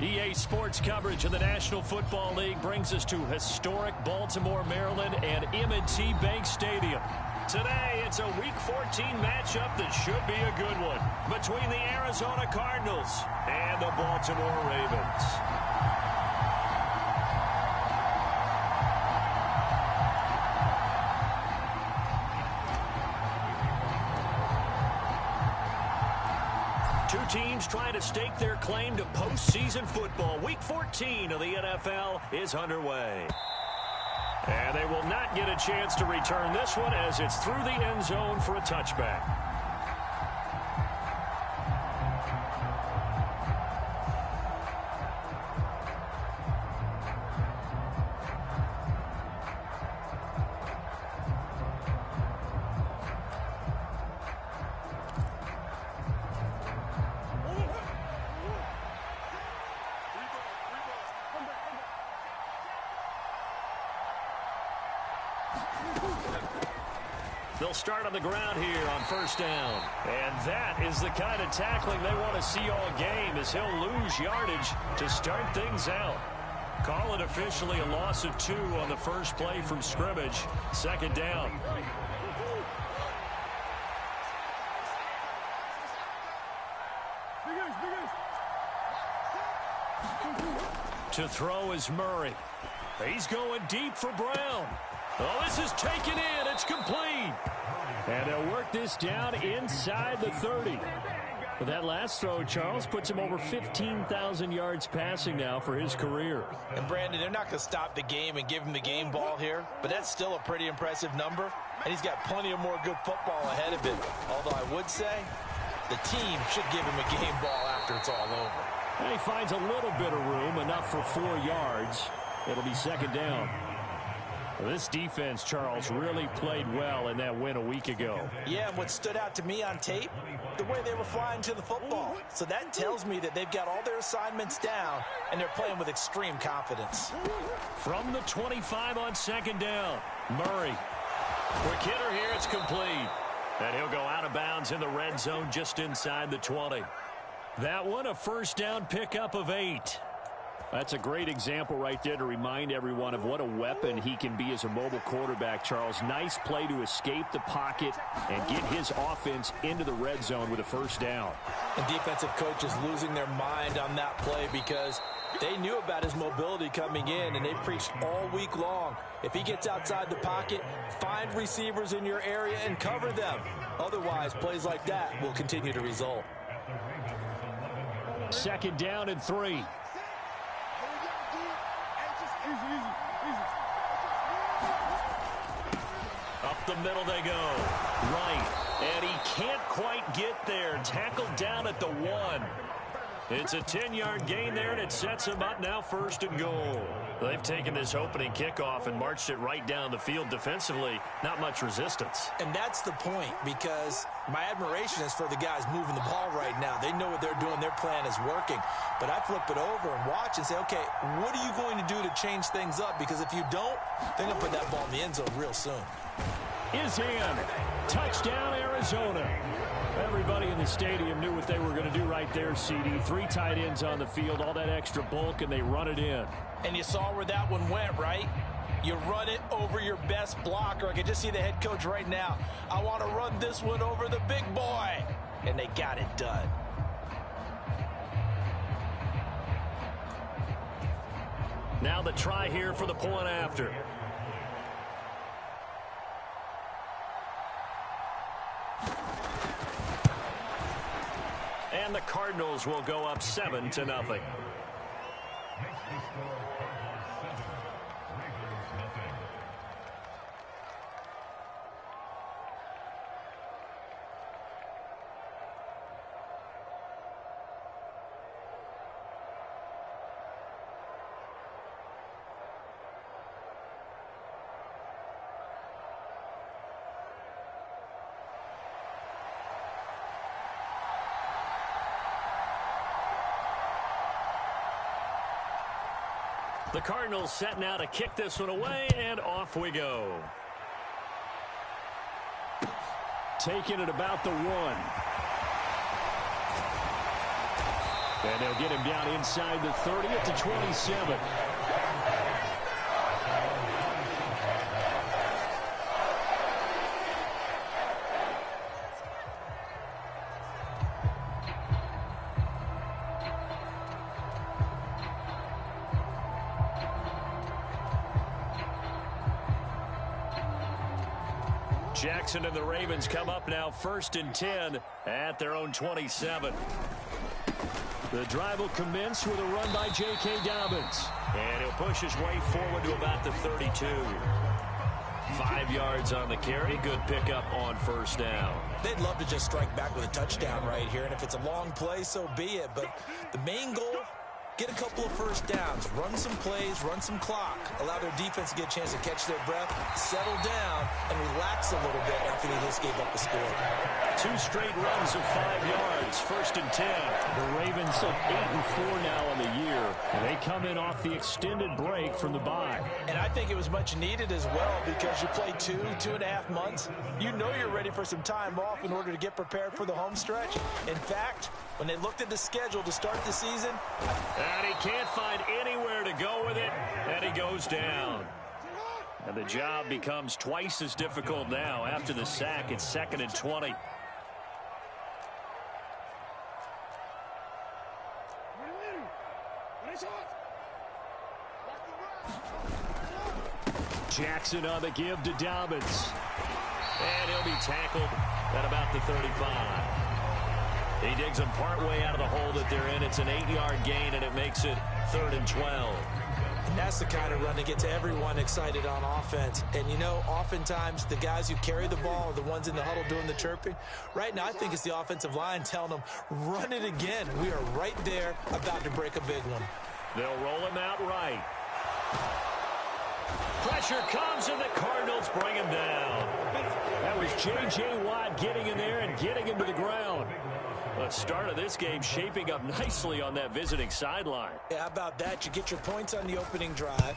EA Sports coverage of the National Football League brings us to historic Baltimore, Maryland, and M&T Bank Stadium. Today, it's a Week 14 matchup that should be a good one between the Arizona Cardinals and the Baltimore Ravens. Two teams trying to stake their claim to postseason football. Week 14 of the NFL is underway. And they will not get a chance to return this one as it's through the end zone for a touchback. They'll start on the ground here on first down. And that is the kind of tackling they want to see all game, as he'll lose yardage to start things out. Call it officially a loss of 2 on the first play from scrimmage. Second down. To throw is Murray. He's going deep for Brown. Oh, this is taken in. It's complete. And they'll work this down inside the 30. But that last throw, Charles, puts him over 15,000 yards passing now for his career. And, Brandon, they're not going to stop the game and give him the game ball here, but that's still a pretty impressive number, and he's got plenty of more good football ahead of him. Although I would say the team should give him a game ball after it's all over. And he finds a little bit of room, enough for 4 yards. It'll be second down. Well, this defense, Charles, really played well in that win a week ago. Yeah, and what stood out to me on tape, the way they were flying to the football. So that tells me that they've got all their assignments down, and they're playing with extreme confidence. From the 25 on second down, Murray. Quick hitter here, it's complete. And he'll go out of bounds in the red zone just inside the 20. That one, a first down pickup of 8. That's a great example right there to remind everyone of what a weapon he can be as a mobile quarterback, Charles. Nice play to escape the pocket and get his offense into the red zone with a first down. And defensive coaches losing their mind on that play because they knew about his mobility coming in, and they preached all week long. If he gets outside the pocket, find receivers in your area and cover them. Otherwise, plays like that will continue to result. Second down and 3. Up the middle they go. Right. And he can't quite get there. Tackled down at the 1. It's a 10-yard gain there, and it sets him up now first and goal. They've taken this opening kickoff and marched it right down the field defensively. Not much resistance. And that's the point, because my admiration is for the guys moving the ball right now. They know what they're doing. Their plan is working. But I flip it over and watch and say, okay, what are you going to do to change things up? Because if you don't, they're going to put that ball in the end zone real soon. Is in. Touchdown, Arizona. Everybody in the stadium knew what they were going to do right there, CD. 3 tight ends on the field, all that extra bulk, and they run it in. And you saw where that one went, right? You run it over your best blocker. I can just see the head coach right now. I want to run this one over the big boy. And they got it done. Now the try here for the point after. And the Cardinals will go up 7-0. The Cardinals set now to kick this one away, and off we go. Taking it about the 1. And they'll get him down inside the 30 at the 27. Jackson and the Ravens come up now 1st and 10 at their own 27. The drive will commence with a run by J.K. Dobbins. And he'll push his way forward to about the 32. 5 yards on the carry. Good pickup on 1st down. They'd love to just strike back with a touchdown right here. And if it's a long play, so be it. But the main goal, get a couple of 1st downs, run some plays, run some clock, allow their defense to get a chance to catch their breath, settle down, and relax a little bit after they just gave up a score. 2 straight runs of 5 yards, 1st and 10. The Ravens are 8-4 now on the year, and they come in off the extended break from the bye. And I think it was much needed as well because you play 2.5 months. You know you're ready for some time off in order to get prepared for the home stretch. In fact, when they looked at the schedule to start the season, and he can't find anywhere to go with it, and he goes down. And the job becomes twice as difficult now. After the sack, it's 2nd and 20. Jackson on the give to Dobbins. And he'll be tackled at about the 35. He digs them partway out of the hole that they're in. It's an 8-yard gain, and it makes it 3rd and 12. And that's the kind of run that gets everyone excited on offense. And, you know, oftentimes the guys who carry the ball are the ones in the huddle doing the chirping. Right now, I think it's the offensive line telling them, run it again. We are right there about to break a big one. They'll roll him out right. Pressure comes, and the Cardinals bring him down. That was J.J. Watt getting in there and getting him to the ground. The start of this game shaping up nicely on that visiting sideline. Yeah, how about that? You get your points on the opening drive.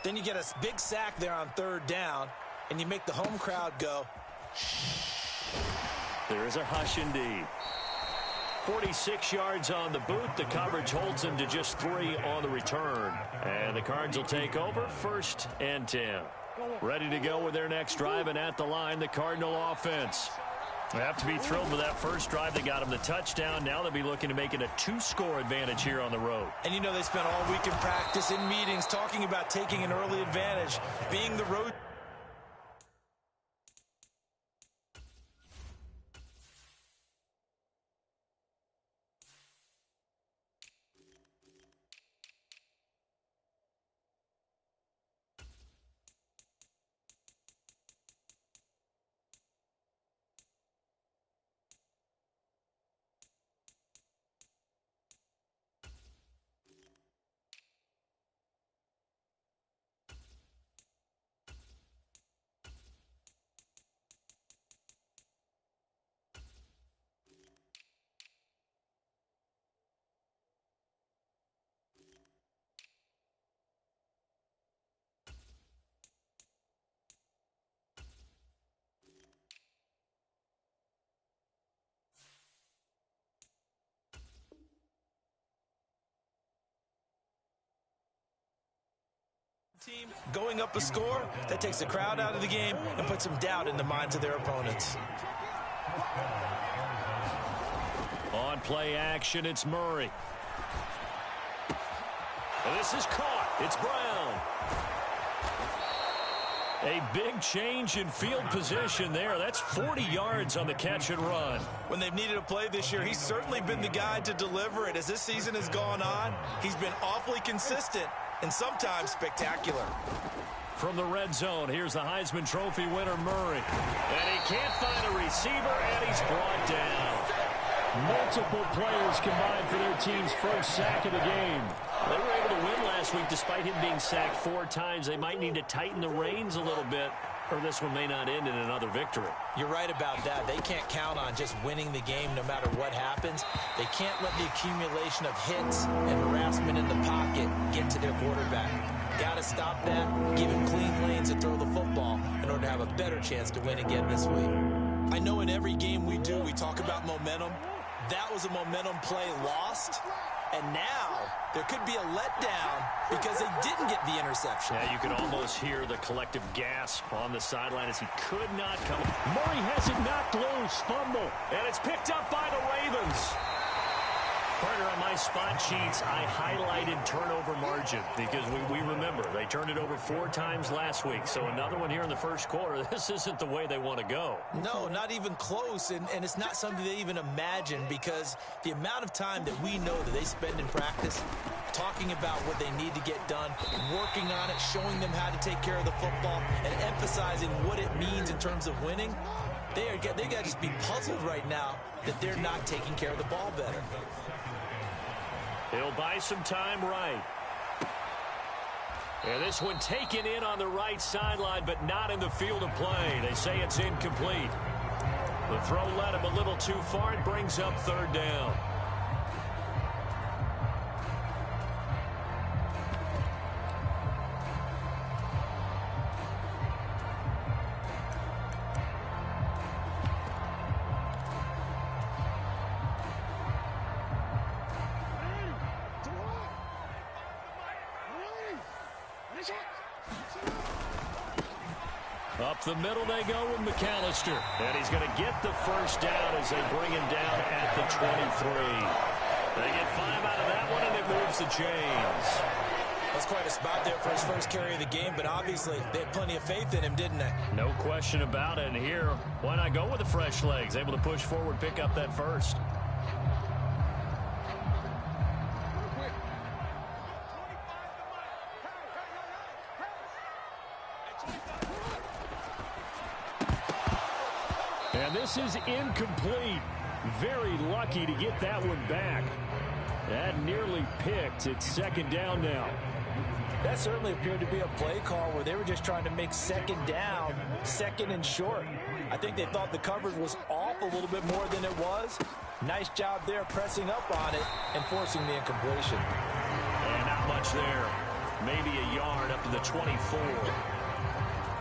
Then you get a big sack there on 3rd down, and you make the home crowd go, shh. There is a hush indeed. 46 yards on the boot. The coverage holds him to just 3 on the return. And the Cards will take over 1st and 10. Ready to go with their next drive, and at the line, the Cardinal offense. They have to be thrilled with that first drive. They got him the touchdown. Now they'll be looking to make it a 2-score advantage here on the road. And you know they spent all week in practice, in meetings, talking about taking an early advantage, being the road. Team going up a score, that takes the crowd out of the game and puts some doubt in the minds of their opponents. On play action, it's Murray. And this is caught. It's Brown. A big change in field position there. That's 40 yards on the catch and run. When they've needed a play this year, he's certainly been the guy to deliver it. As this season has gone on, he's been awfully consistent and sometimes spectacular. From the red zone, here's the Heisman Trophy winner, Murray. And he can't find a receiver, and he's brought down. Multiple players combined for their team's first sack of the game. They were able to win last week despite him being sacked 4 times. They might need to tighten the reins a little bit, or this one may not end in another victory. You're right about that. They can't count on just winning the game no matter what happens. They can't let the accumulation of hits and harassment in the pocket get to their quarterback. Got to stop that, give him clean lanes and throw the football in order to have a better chance to win again this week. I know in every game we do, we talk about momentum. That was a momentum play lost, And now there could be a letdown because they didn't get the interception. Yeah, you could almost hear the collective gasp on the sideline as he could not come. Murray has it knocked loose. Fumble. And it's picked up by the Ravens. Partner, on my spot sheets, I highlighted turnover margin because we remember they turned it over 4 times last week. So another one here in the first quarter. This isn't the way they want to go. No, not even close. And it's not something they even imagine because the amount of time that we know that they spend in practice talking about what they need to get done, working on it, showing them how to take care of the football, and emphasizing what it means in terms of winning, they got to just be puzzled right now that they're not taking care of the ball better. He'll buy some time right. And this one taken in on the right sideline, but not in the field of play. They say it's incomplete. The throw led him a little too far. It brings up 3rd down. Up the middle they go with McAllister. And he's going to get the first down as they bring him down at the 23. They get 5 out of that one, and it moves the chains. That's quite a spot there for his first carry of the game, but obviously they had plenty of faith in him, didn't they? No question about it. And here, why not go with the fresh legs? Able to push forward, pick up that first. And this is incomplete. Very lucky to get that one back. That nearly picked. It's 2nd down now. That certainly appeared to be a play call where they were just trying to make 2nd down, 2nd and short. I think they thought the coverage was off a little bit more than it was. Nice job there pressing up on it and forcing the incompletion. And not much there. Maybe a yard up to the 24.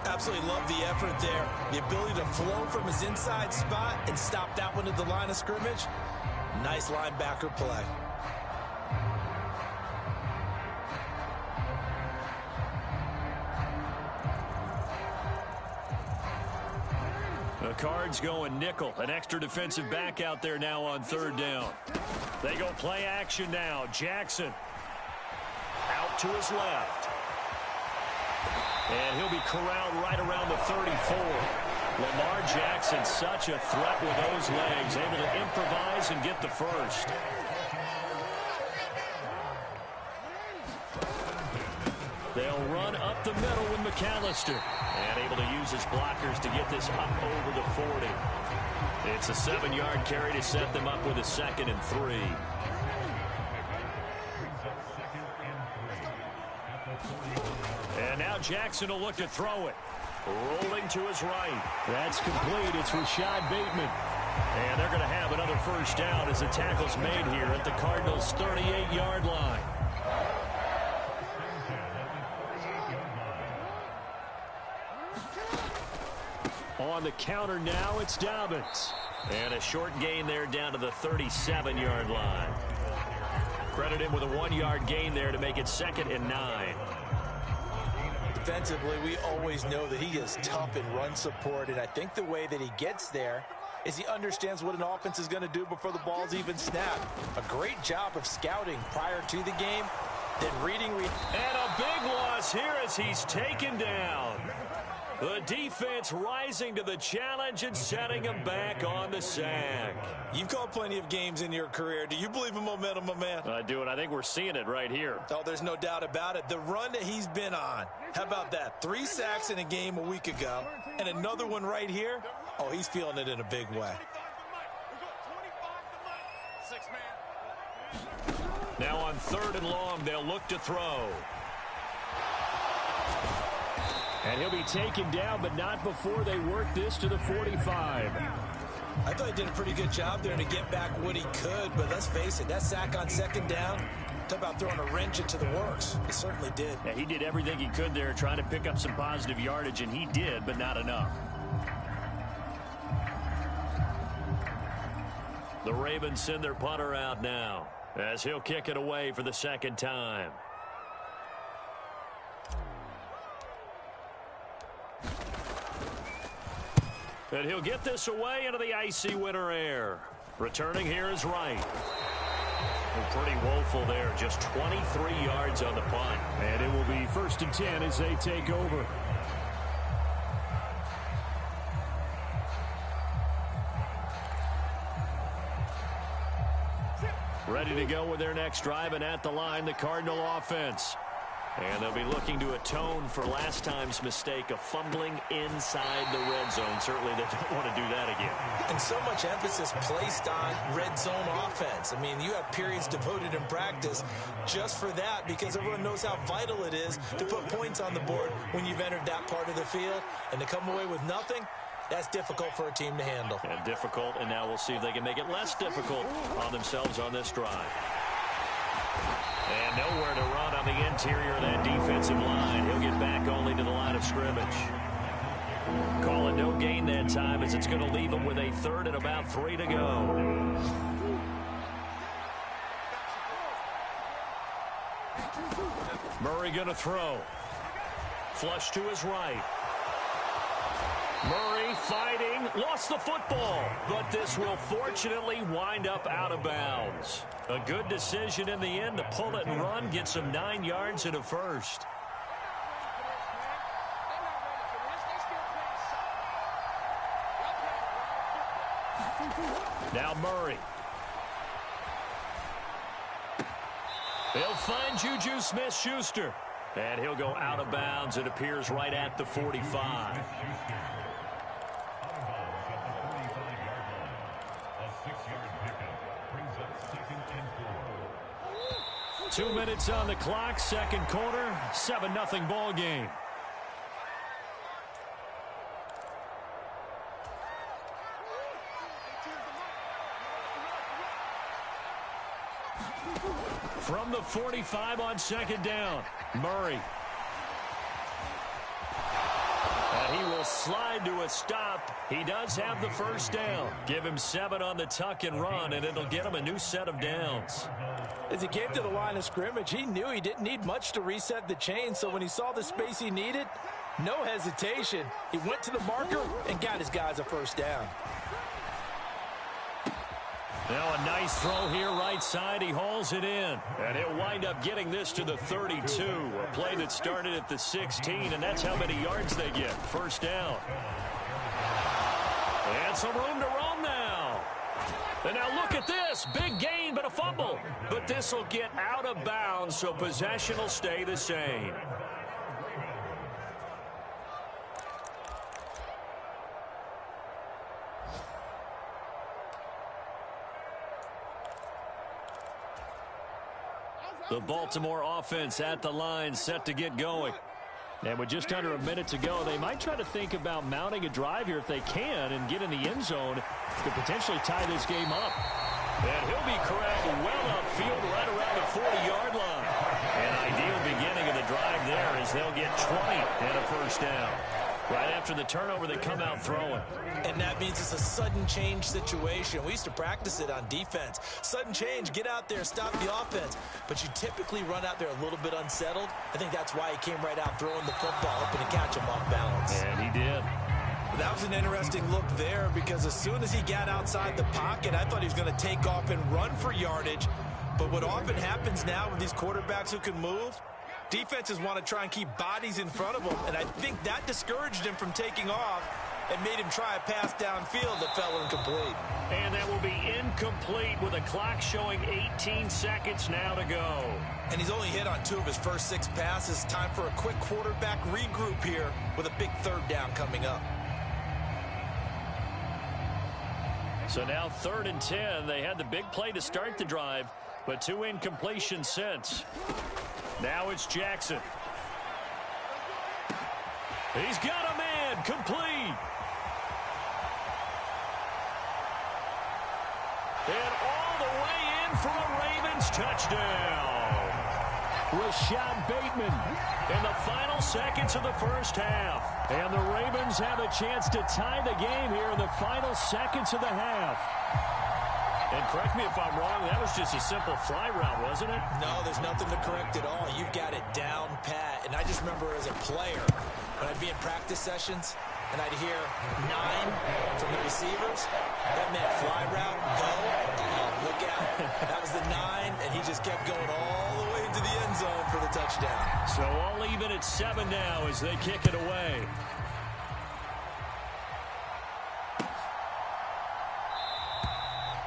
Absolutely love the effort there. The ability to flow from his inside spot and stop that one at the line of scrimmage. Nice linebacker play. The Cards going nickel. An extra defensive back out there now on 3rd down. They go play action now. Jackson out to his left. And he'll be corralled right around the 34. Lamar Jackson, such a threat with those legs, able to improvise and get the first. They'll run up the middle with McAllister. And able to use his blockers to get this up over the 40. It's a 7-yard carry to set them up with a 2nd and 3. And now Jackson will look to throw it. Rolling to his right. That's complete. It's Rashad Bateman. And they're going to have another first down as the tackle's made here at the Cardinals' 38-yard line. On the counter now, it's Dobbins. And a short gain there down to the 37-yard line. Credit him with a 1-yard gain there to make it 2nd and 9. Defensively, we always know that he is tough in run support, and I think the way that he gets there is he understands what an offense is going to do before the ball's even snapped. A great job of scouting prior to the game, then reading. And a big loss here as he's taken down. The defense rising to the challenge and setting him back on the sack. You've called plenty of games in your career. Do you believe in momentum, my man? I do, and I think we're seeing it right here. Oh, there's no doubt about it. The run that he's been on. How about that? 3 sacks in a game a week ago, and another one right here. Oh, he's feeling it in a big way. Now on 3rd and long, they'll look to throw. And he'll be taken down, but not before they work this to the 45. I thought he did a pretty good job there to get back what he could, but let's face it, that sack on 2nd down, talk about throwing a wrench into the works. He certainly did. Yeah, he did everything he could there trying to pick up some positive yardage, and he did, but not enough. The Ravens send their punter out now. as he'll kick it away for the second time. And he'll get this away into the icy winter air. Returning here is Wright. Pretty woeful there. Just 23 yards on the punt. And it will be 1st and 10 as they take over. Ready to go with their next drive, and at the line, the Cardinal offense. And they'll be looking to atone for last time's mistake of fumbling inside the red zone. Certainly they don't want to do that again. And so much emphasis placed on red zone offense. I mean, you have periods devoted in practice just for that, because everyone knows how vital it is to put points on the board when you've entered that part of the field. And to come away with nothing, that's difficult for a team to handle. And difficult, and now we'll see if they can make it less difficult on themselves on this drive. And nowhere to run on the interior of that defensive line. He'll get back only to the line of scrimmage. Call it no gain that time, as it's going to leave him with a 3rd and about 3 to go. Murray going to throw. Flush to his right. Murray fighting, lost the football, but this will fortunately wind up out of bounds. A good decision in the end to pull it and run, get some 9 yards and a first. Now Murray. They'll find Juju Smith-Schuster, and he'll go out of bounds. It appears right at the 45. 2 minutes on the clock, second quarter, 7-0 ball game. From the 45 on second down, Murray. And he will slide to a stop. He does have the first down. Give him 7 on the tuck and run, and it'll get him a new set of downs. As he came to the line of scrimmage, he knew he didn't need much to reset the chain, so when he saw the space he needed, no hesitation. He went to the marker and got his guys a first down. Now a nice throw here right side. He hauls it in. And he'll wind up getting this to the 32. A play that started at the 16, and that's how many yards they get. First down. And some room to roam now. And now look at this. Big gain, but a fumble. But this will get out of bounds, so possession will stay the same. The Baltimore offense at the line, set to get going. And with just under a minute to go, they might try to think about mounting a drive here if they can and get in the end zone to potentially tie this game up. And he'll be corralled well upfield right around the 40-yard line. An ideal beginning of the drive there as they'll get 20 and a first down. Right after the turnover, they come out throwing. And that means it's a sudden change situation. We used to practice it on defense. Sudden change, get out there, stop the offense. But you typically run out there a little bit unsettled. I think that's why he came right out throwing the football, hoping to catch him off balance. And he did. That was an interesting look there, because as soon as he got outside the pocket, I thought he was going to take off and run for yardage. But what often happens now with these quarterbacks who can move, defenses want to try and keep bodies in front of them, and I think that discouraged him from taking off and made him try a pass downfield that fell incomplete. And that will be incomplete with a clock showing 18 seconds now to go. And he's only hit on 2 of his first 6 passes. Time for a quick quarterback regroup here with a big third down coming up. So now 3rd and 10. They had the big play to start the drive, but 2 incompletions since. Now it's Jackson. He's got a man, complete. And all the way in for a Ravens touchdown. Rashad Bateman in the final seconds of the first half. And the Ravens have a chance to tie the game here in the final seconds of the half. And correct me if I'm wrong, that was just a simple fly route, wasn't it? No, there's nothing to correct at all. You've got it down pat. And I just remember as a player, when I'd be in practice sessions, and I'd hear 9 from the receivers, that meant fly route, go, look out. That was the 9, and he just kept going all the way into the end zone for the touchdown. So all even at 7 now as they kick it away.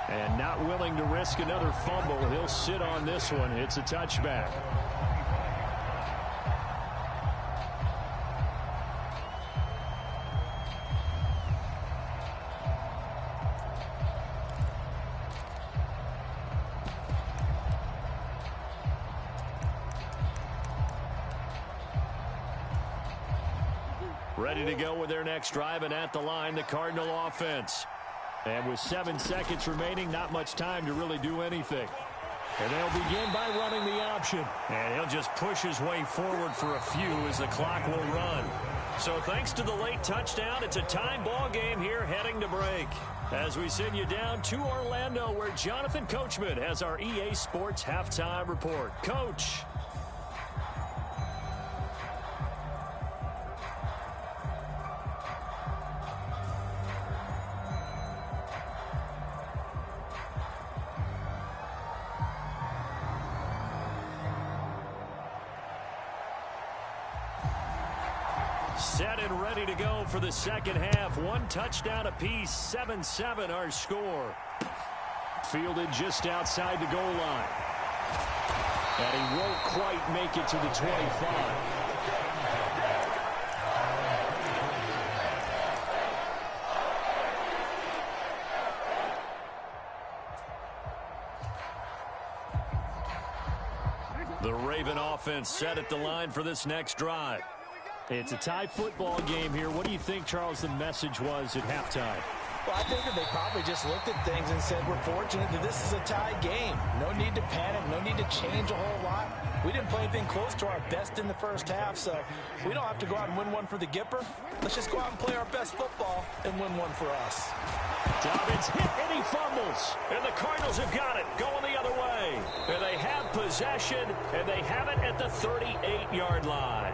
And not willing to risk another fumble, he'll sit on this one. It's a touchback. Ready to go with their next drive, and at the line, the Cardinal offense. And with 7 seconds remaining, not much time to really do anything. And they'll begin by running the option. And he'll just push his way forward for a few as the clock will run. So thanks to the late touchdown, it's a time ball game here heading to break. As we send you down to Orlando, where Jonathan Coachman has our EA Sports halftime report. Coach. Set and ready to go for the second half. 1 touchdown apiece, 7-7 our score. Fielded just outside the goal line. And he won't quite make it to the 25. The Raven offense set at the line for this next drive. It's a tie football game here. What do you think, Charles, the message was at halftime? Well, I figured they probably just looked at things and said, we're fortunate that this is a tie game. No need to panic. No need to change a whole lot. We didn't play anything close to our best in the first half, so we don't have to go out and win one for the Gipper. Let's just go out and play our best football and win one for us. Dobbins hit and he fumbles. And the Cardinals have got it going the other way. And they have possession, and they have it at the 38-yard line.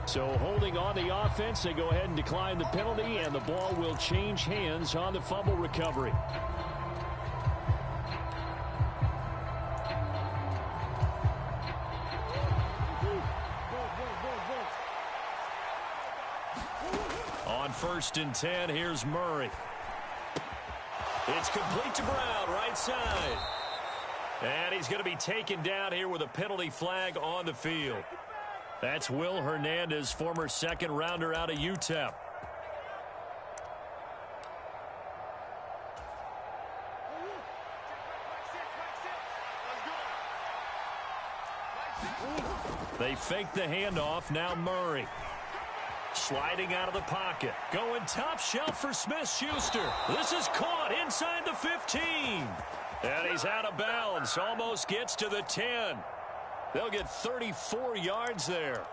So holding on the offense, they go ahead and decline the penalty, and the ball will change hands on the fumble recovery. On 1st and 10, here's Murray. It's complete to Brown, right side. And he's going to be taken down here with a penalty flag on the field. That's Will Hernandez, former second-rounder out of UTEP. They fake the handoff. Now Murray. Sliding out of the pocket. Going top shelf for Smith-Schuster. This is caught inside the 15. And he's out of bounds. Almost gets to the 10. They'll get 34 yards there.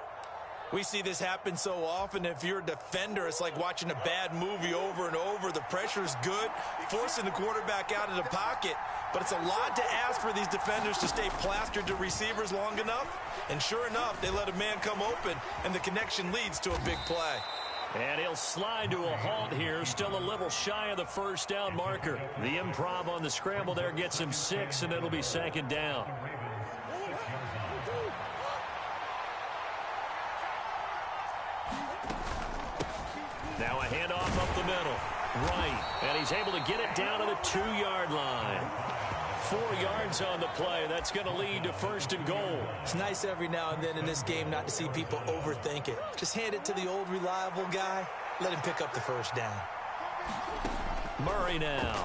We see this happen so often. If you're a defender, it's like watching a bad movie over and over. The pressure's good, forcing the quarterback out of the pocket. But it's a lot to ask for these defenders to stay plastered to receivers long enough. And sure enough, they let a man come open, and the connection leads to a big play. And he'll slide to a halt here, still a little shy of the first down marker. The improv on the scramble there gets him 6, and it'll be 2nd down. Now a handoff up the middle. Right. And he's able to get it down to the 2-yard line. 4 yards on the play. That's going to lead to 1st and goal. It's nice every now and then in this game not to see people overthink it. Just hand it to the old reliable guy. Let him pick up the 1st down. Murray now.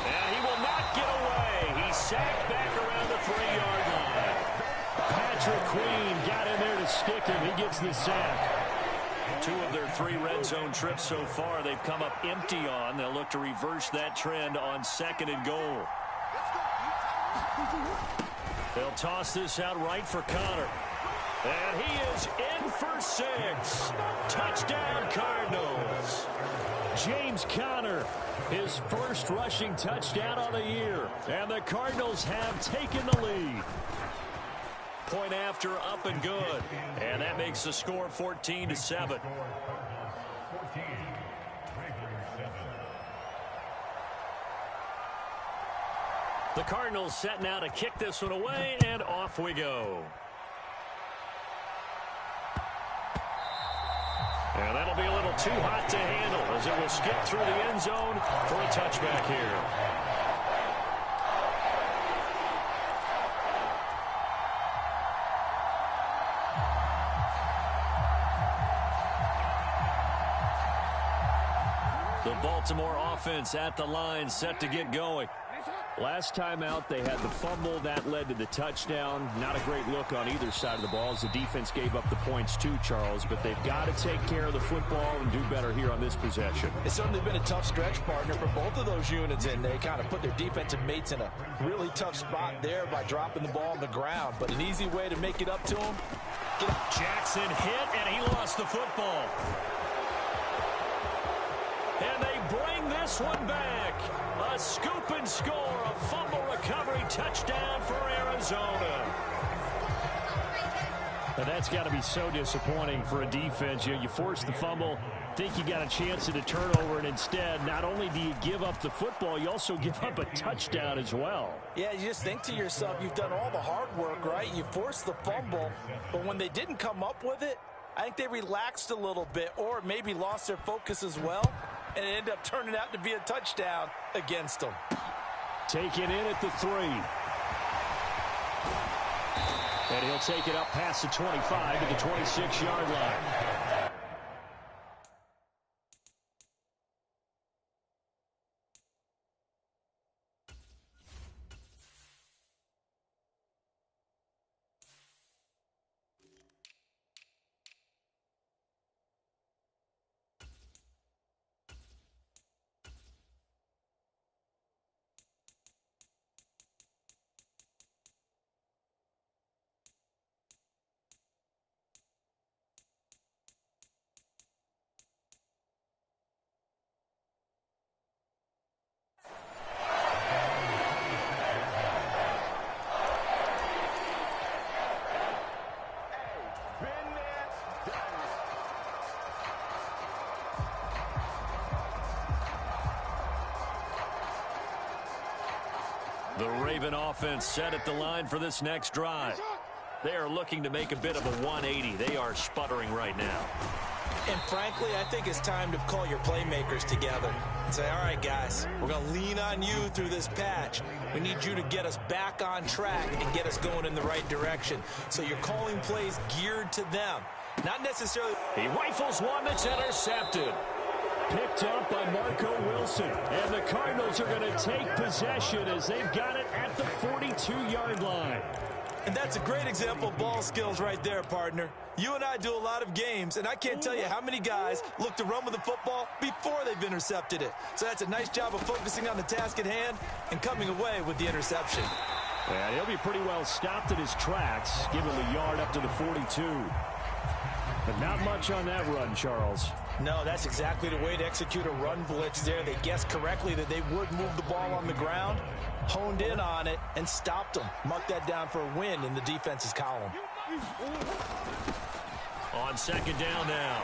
And he will not get away. He's sacked back around the 3-yard line. Patrick Queen got in there to stick him. He gets the sack. 2 of their 3 red zone trips so far they've come up empty on. They'll look to reverse that trend on 2nd and goal. They'll toss this out right for Connor. And he is in for 6. Touchdown, Cardinals. James Conner, his first rushing touchdown on the year. And the Cardinals have taken the lead. Point after, up and good. And that makes the score 14-7. The Cardinals set now to kick this one away, and off we go. And that'll be a little too hot to handle as it will skip through the end zone for a touchback here. The Baltimore offense at the line, set to get going. Last time out, they had the fumble. That led to the touchdown. Not a great look on either side of the ball as the defense gave up the points too, Charles. But they've got to take care of the football and do better here on this possession. It's certainly been a tough stretch, partner, for both of those units, and they kind of put their defensive mates in a really tough spot there by dropping the ball on the ground. But an easy way to make it up to them. Jackson hit, and he lost the football. And they bring this one back. A scoop and score, a fumble recovery touchdown for Arizona. Now that's got to be so disappointing for a defense. You force the fumble, think you got a chance at a turnover, and instead, not only do you give up the football, you also give up a touchdown as well. Yeah, you just think to yourself, you've done all the hard work, right? You forced the fumble, but when they didn't come up with it, I think they relaxed a little bit or maybe lost their focus as well. And it ended up turning out to be a touchdown against them. Take it in at the 3. And he'll take it up past the 25 to the 26-yard line. The Raven offense set at the line for this next drive. They are looking to make a bit of a 180. They are sputtering right now. And frankly, I think it's time to call your playmakers together and say, all right, guys, we're going to lean on you through this patch. We need you to get us back on track and get us going in the right direction. So you're calling plays geared to them. Not necessarily. He rifles one that's intercepted. Picked up by Marco Wilson. And the Cardinals are going to take possession as they've got it at the 42-yard line. And that's a great example of ball skills right there, partner. You and I do a lot of games, and I can't tell you how many guys look to run with the football before they've intercepted it. So that's a nice job of focusing on the task at hand and coming away with the interception. And he'll be pretty well stopped in his tracks, give him a yard up to the 42. But not much on that run, Charles. No, that's exactly the way to execute a run blitz there. They guessed correctly that they would move the ball on the ground, honed in on it, and stopped them. Mark that down for a win in the defense's column. On second down now.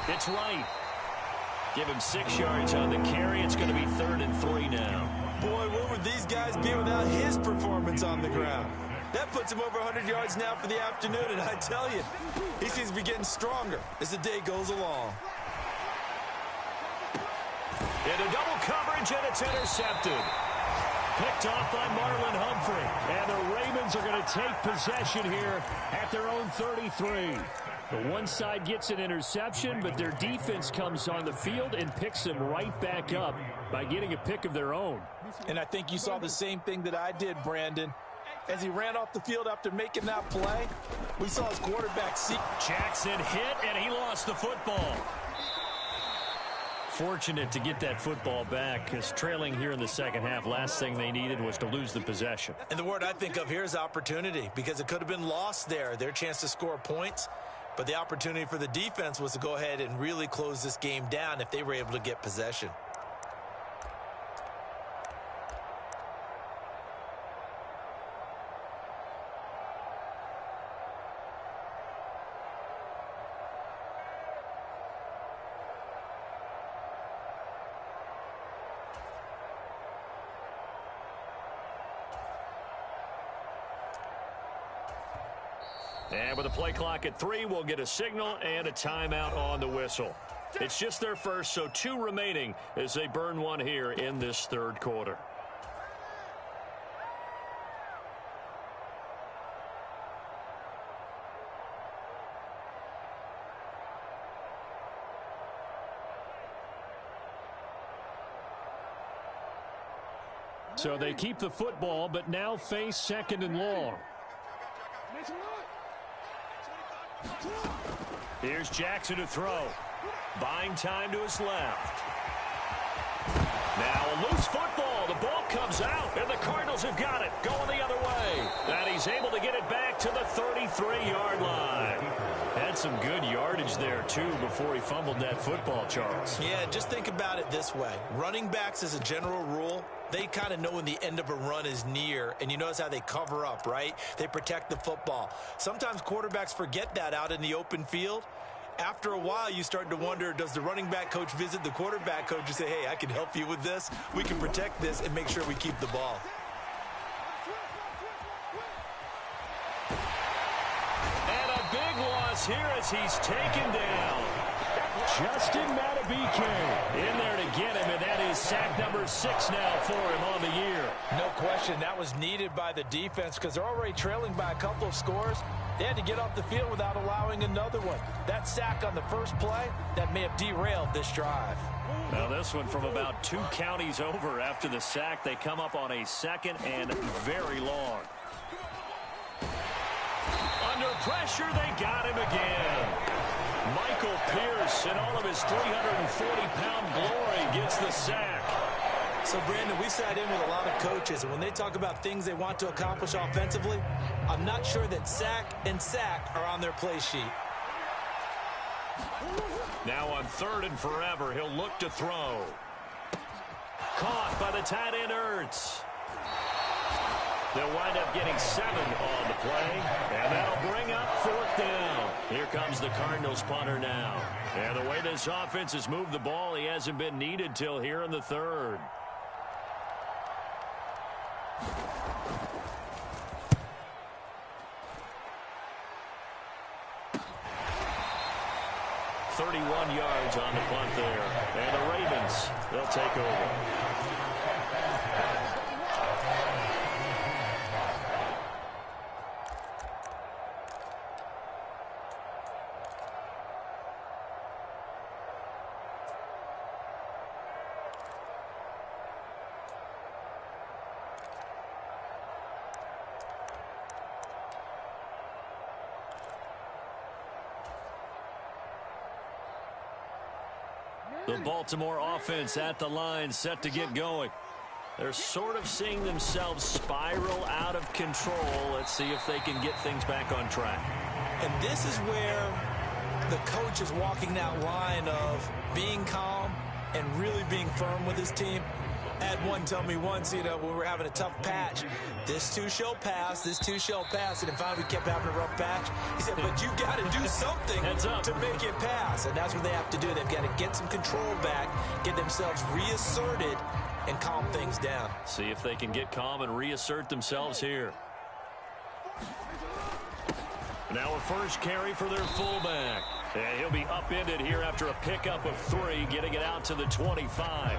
It's right. Give him 6 yards on the carry. It's going to be 3rd and 3 now. Boy, where would these guys be without his performance on the ground? That puts him over 100 yards now for the afternoon, and I tell you, he seems to be getting stronger as the day goes along. Into double coverage, and it's intercepted. Picked off by Marlon Humphrey. And the Ravens are going to take possession here at their own 33. The one side gets an interception, but their defense comes on the field and picks them right back up by getting a pick of their own. And I think you saw the same thing that I did, Brandon. As he ran off the field after making that play, we saw his quarterback see. Jackson hit, and he lost the football. fortunate to get that football back, because trailing here in the second half, last thing they needed was to lose the possession. And the word I think of here is opportunity, because it could have been lost there, their chance to score points. But the opportunity for the defense was to go ahead and really close this game down if they were able to get possession. And with the play clock at 3, we'll get a signal and a timeout on the whistle. It's just their first, so 2 remaining as they burn one here in this third quarter. So they keep the football, but now face second and long. Here's Jackson to throw. Buying time to his left. Now a loose football. The ball comes out, and the Cardinals have got it. Going the other way. And he's able to get it back to the 33-yard line. Had some good yardage there, too, before he fumbled that football, Charles. Yeah, just think about it this way. Running backs, as a general rule, they kind of know when the end of a run is near, and you notice how they cover up, right? They protect the football. Sometimes quarterbacks forget that out in the open field. After a while, you start to wonder, does the running back coach visit the quarterback coach and say, hey, I can help you with this. We can protect this and make sure we keep the ball. And a big loss here as he's taken down. Justin Matabike in there to get him, and that is sack number 6 now for him on the year. No question, that was needed by the defense because they're already trailing by a couple of scores. They had to get off the field without allowing another one. That sack on the first play, that may have derailed this drive. Now this one from about 2 counties over after the sack. They come up on a second and very long. Under pressure, they got him again. Michael Pierce, in all of his 340-pound glory, gets the sack. So, Brandon, we sat in with a lot of coaches, and when they talk about things they want to accomplish offensively, I'm not sure that sack and sack are on their play sheet. Now on 3rd and forever, he'll look to throw. Caught by the tight end, Ertz. They'll wind up getting 7 on the play, and that'll bring up 4th down. Here comes the Cardinals punter now. And the way this offense has moved the ball, he hasn't been needed till here in the 3rd. .31 yards on the punt there. And the Ravens, they'll take over. The Baltimore offense at the line, set to get going. They're sort of seeing themselves spiral out of control. Let's see if they can get things back on track. And this is where the coach is walking that line of being calm and really being firm with his team. I had one tell me once, when we were having a tough patch, this too shall pass, this too shall pass. And finally we kept having a rough patch. He said, but you got to do something to make it pass. And that's what they have to do. They've got to get some control back, get themselves reasserted, and calm things down. See if they can get calm and reassert themselves here. Now a first carry for their fullback. And he'll be upended here after a pickup of 3, getting it out to the 25.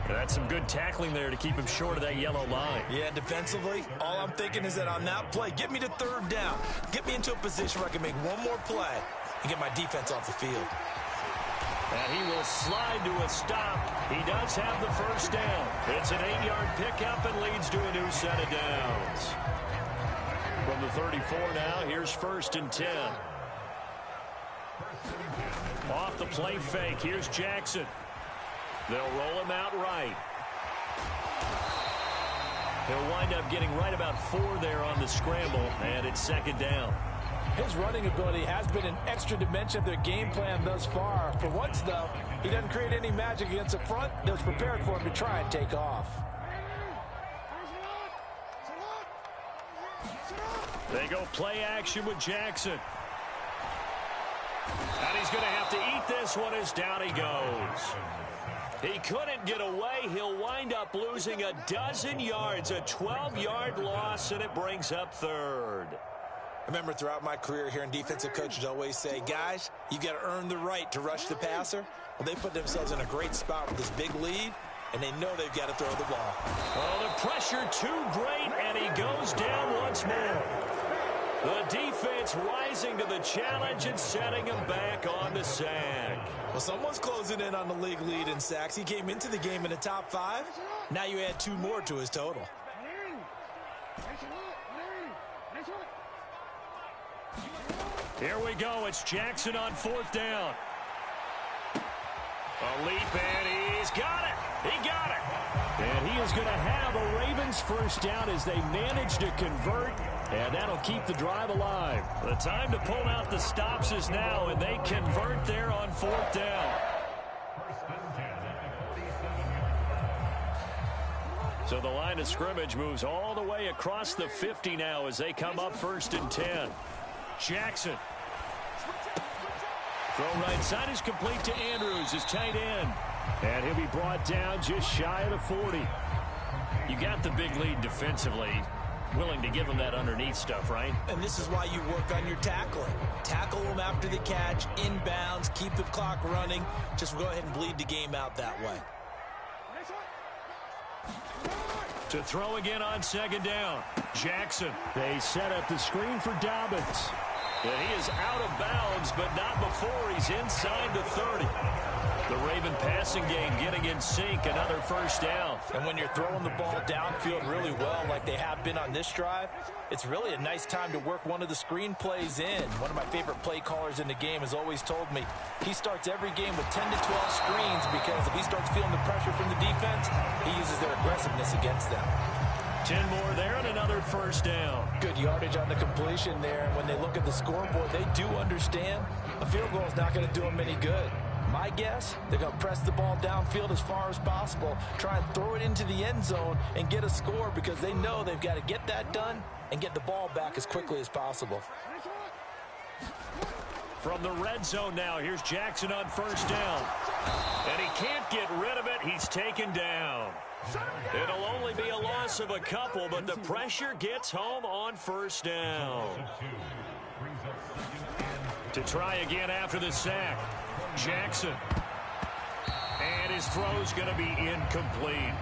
That's some good tackling there to keep him short of that yellow line. Yeah, defensively, all I'm thinking is that on that play, get me to 3rd down. Get me into a position where I can make one more play and get my defense off the field. And he will slide to a stop. He does have the first down. It's an 8-yard pickup and leads to a new set of downs. From the 34 now, here's 1st and 10. Off the play fake, here's Jackson. They'll roll him out right. He'll wind up getting right about 4 there on the scramble, and it's second down. His running ability has been an extra dimension of their game plan thus far. For once, though, he doesn't create any magic against the front that's prepared for him to try and take off. They go play action with Jackson. And he's going to have to eat this one as down he goes. He couldn't get away. He'll wind up losing a dozen yards, a 12-yard loss, and it brings up third. I remember throughout my career hearing defensive coaches always say, guys, you got to earn the right to rush the passer. Well, they put themselves in a great spot with this big lead, and they know they've got to throw the ball. Oh, the pressure too great, and he goes down once more. The defense rising to the challenge and setting him back on the sack. Well, someone's closing in on the league lead in sacks. He came into the game in the top 5. Now you add 2 more to his total. Here we go. It's Jackson on 4th down. A leap, and he's got it. He got it. And he is going to have a Ravens first down as they manage to convert, and that'll keep the drive alive. The time to pull out the stops is now, and they convert there on 4th down. So the line of scrimmage moves all the way across the 50 now as they come up 1st and 10. Jackson. Throw right side is complete to Andrews, his tight end. And he'll be brought down just shy of the 40. You got the big lead defensively. Willing to give him that underneath stuff, right? And this is why you work on your tackling. Tackle him after the catch, inbounds, keep the clock running. Just go ahead and bleed the game out that way. To throw again on 2nd down. Jackson. They set up the screen for Dobbins. And he is out of bounds, but not before he's inside the 30. The Raven passing game getting in sync, another first down. And when you're throwing the ball downfield really well like they have been on this drive, it's really a nice time to work one of the screen plays in. One of my favorite play callers in the game has always told me he starts every game with 10 to 12 screens because if he starts feeling the pressure from the defense, he uses their aggressiveness against them. 10 more there and another first down. Good yardage on the completion there. And when they look at the scoreboard, they do understand a field goal is not going to do them any good. My guess, they're going to press the ball downfield as far as possible, try and throw it into the end zone and get a score because they know they've got to get that done and get the ball back as quickly as possible. From the red zone now, here's Jackson on 1st down. And he can't get rid of it. He's taken down. It'll only be a loss of a couple, but the pressure gets home on 1st down. To try again after the sack. Jackson. And his throw's going to be incomplete.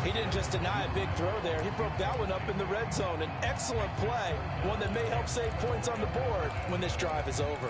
He didn't just deny a big throw there. He broke that one up in the red zone. An excellent play, one that may help save points on the board when this drive is over.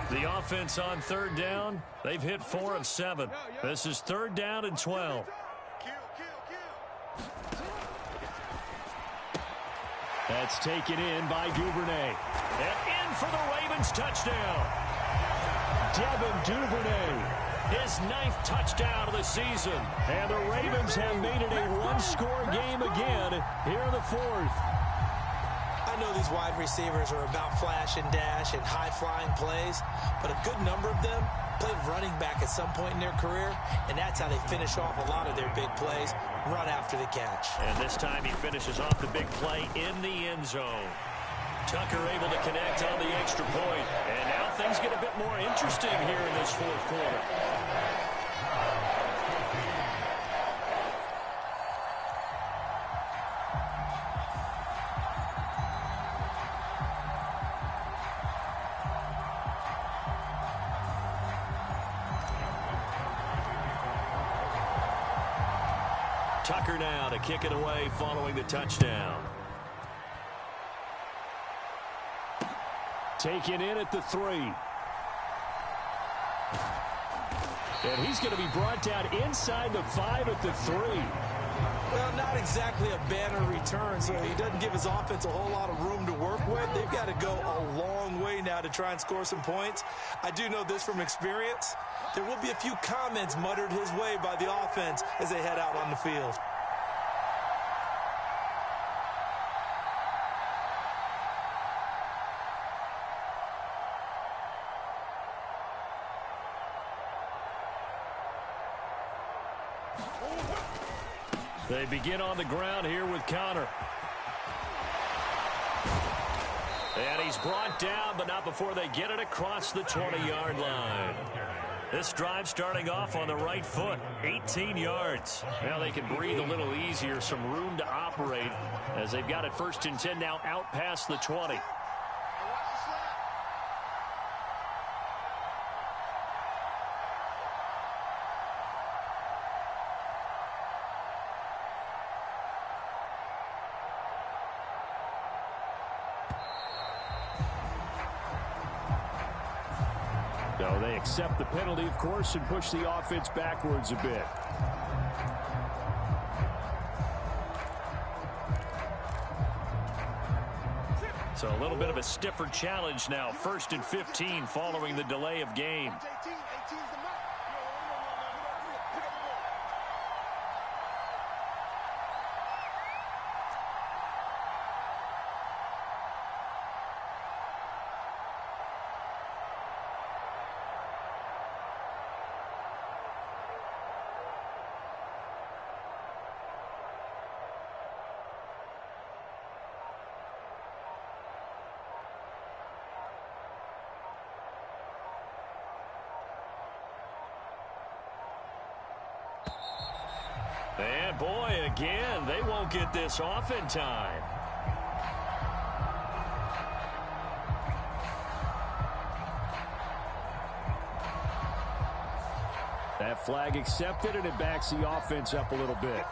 The offense on 3rd down, they've hit 4 of 7. This is 3rd down and 12. That's taken in by Duvernay. And in for the Ravens touchdown. Devin Duvernay. His 9th touchdown of the season. And the Ravens have made it a one-score game again here in the 4th. I know these wide receivers are about flash and dash and high-flying plays, but a good number of them played running back at some point in their career, and that's how they finish off a lot of their big plays, run after the catch. And this time he finishes off the big play in the end zone. Tucker able to connect on the extra point, and now things get a bit more interesting here in this 4th quarter. Tucker now to kick it away following the touchdown. Taken in at the 3. And he's going to be brought down inside the 5 at the 3. Well, not exactly a banner return, so he doesn't give his offense a whole lot of room to work with. They've got to go a long way now to try and score some points. I do know this from experience. There will be a few comments muttered his way by the offense as they head out on the field. They begin on the ground here with Connor. And he's brought down, but not before they get it across the 20-yard line. This drive starting off on the right foot, 18 yards. Now they can breathe a little easier, some room to operate as they've got it 1st and 10 now out past the 20. So they accept the penalty, of course, and push the offense backwards a bit. So a little bit of a stiffer challenge now. 1st and 15 following the delay of game. And boy, again, they won't get this off in time. That flag accepted, and it backs the offense up a little bit.